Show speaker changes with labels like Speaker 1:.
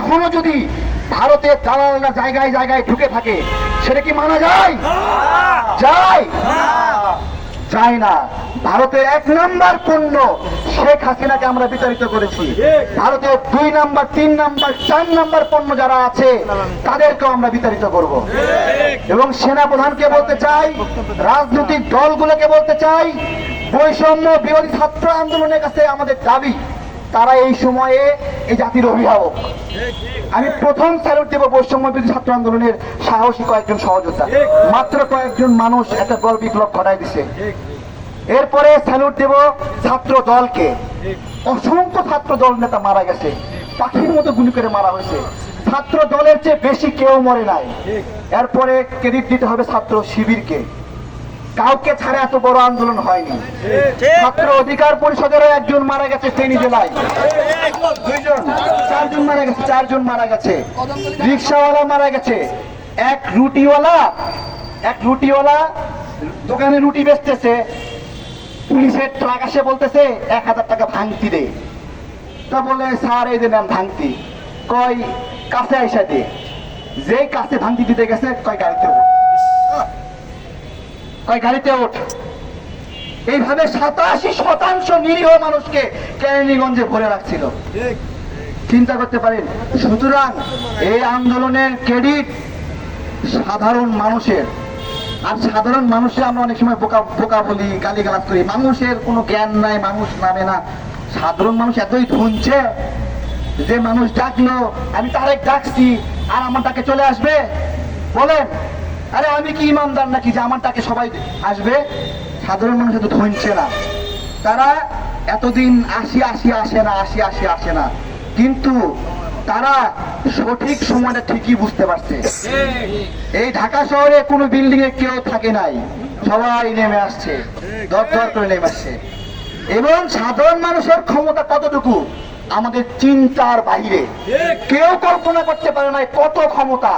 Speaker 1: এখনো যদি ভারতের দালালরা জায়গায় জায়গায় ঢুকে থাকে, সেটা কি মানা যায়? যায়? যায় না। ভারতের 1 নাম্বার পণ্য শেখ হাসিনাকে আমরা বিতাড়িত করেছি। ভারতের 2 নাম্বার, 3 নাম্বার, 4 নাম্বার পণ্য যারা আছে তাদেরকেও আমরা বিতাড়িত করব। এবং সেনা প্রধানকে বলতে চাই, রাজনৈতিক দলগুলোকে বলতে চাই, বৈষম্য বিরোধী ছাত্র আন্দোলনের কাছে আমাদের দাবি, তারা এই সময়ে এই জাতির অভিভাবক। আমি প্রথম স্যালুট দেব বৈষম্য বিরোধী ছাত্র আন্দোলনের সাহসী কয়েকজন সহযোদ্ধা, মাত্র কয়েকজন মানুষ একটা দল বিপ্লব ঘটায় দিছে। এরপরে স্যালুট দেব ছাত্র দলকে, অসংখ্য ছাত্র দল নেতা মারা গেছে, পাখির মতো গুলি করে মারা হয়েছে, ছাত্র দলের চেয়ে বেশি কেউ মরে নাই। এরপরে ক্রেডিট দিতে হবে ছাত্র শিবিরকে, কাউকে ছাড়া এত বড় আন্দোলন হয়নি। ছাত্র অধিকার পরিষদেরও একজন মারা গেছে ফেনী জেলায়, 4জন মারা গেছে, 4জন মারা গেছে। রিক্সাওয়ালা মারা গেছে, এক রুটিওয়ালা দোকানে রুটি বেচতেছে, পুলিশের ট্রাক আসে বলতেছে 1000 টাকা ভাঙতি দে। তা বলে স্যার এই যে নেন ভাঙতি, কয় কাছে আইসা দে। যেই কাছে ভাঙতি দিতে গেছে কয় গাড়িতে ওঠ। এইভাবে 87% নিরীহ মানুষকে কেরানীগঞ্জে ভরে রাখছিল। চিন্তা করতে পারেন। সুতরাং এই আন্দোলনের ক্রেডিট সাধারণ মানুষের। আর সাধারণ মানুষের আমরা অনেক সময় বোকা বলি, গালিগালাজ করি, মানুষের কোনো জ্ঞান নাই, মানুষ নামে না। সাধারণ মানুষ এতই ধুনছে যে মানুষ ডাকলো, আমি তারেক ডাকছি আর আমার ডাকে চলে আসবে? বলেন, আরে আমি কি ইমানদার নাকি যে আমার ডাকে সবাই আসবে? সাধারণ মানুষ এত ধুনছে না। তারা এতদিন আসে না, কিন্তু তারা সঠিক সময়টা ঠিকই বুঝতে পারছে। এই ঢাকা শহরে কোনো বিল্ডিং এ কেউ থাকে নাই, সবাই নেমে আসছে, দর করে নেমে আসছে। এবং সাধারণ মানুষের ক্ষমতা কতটুকু আমাদের চিন্তার বাইরে, কেউ কল্পনা করতে পারে না কত ক্ষমতা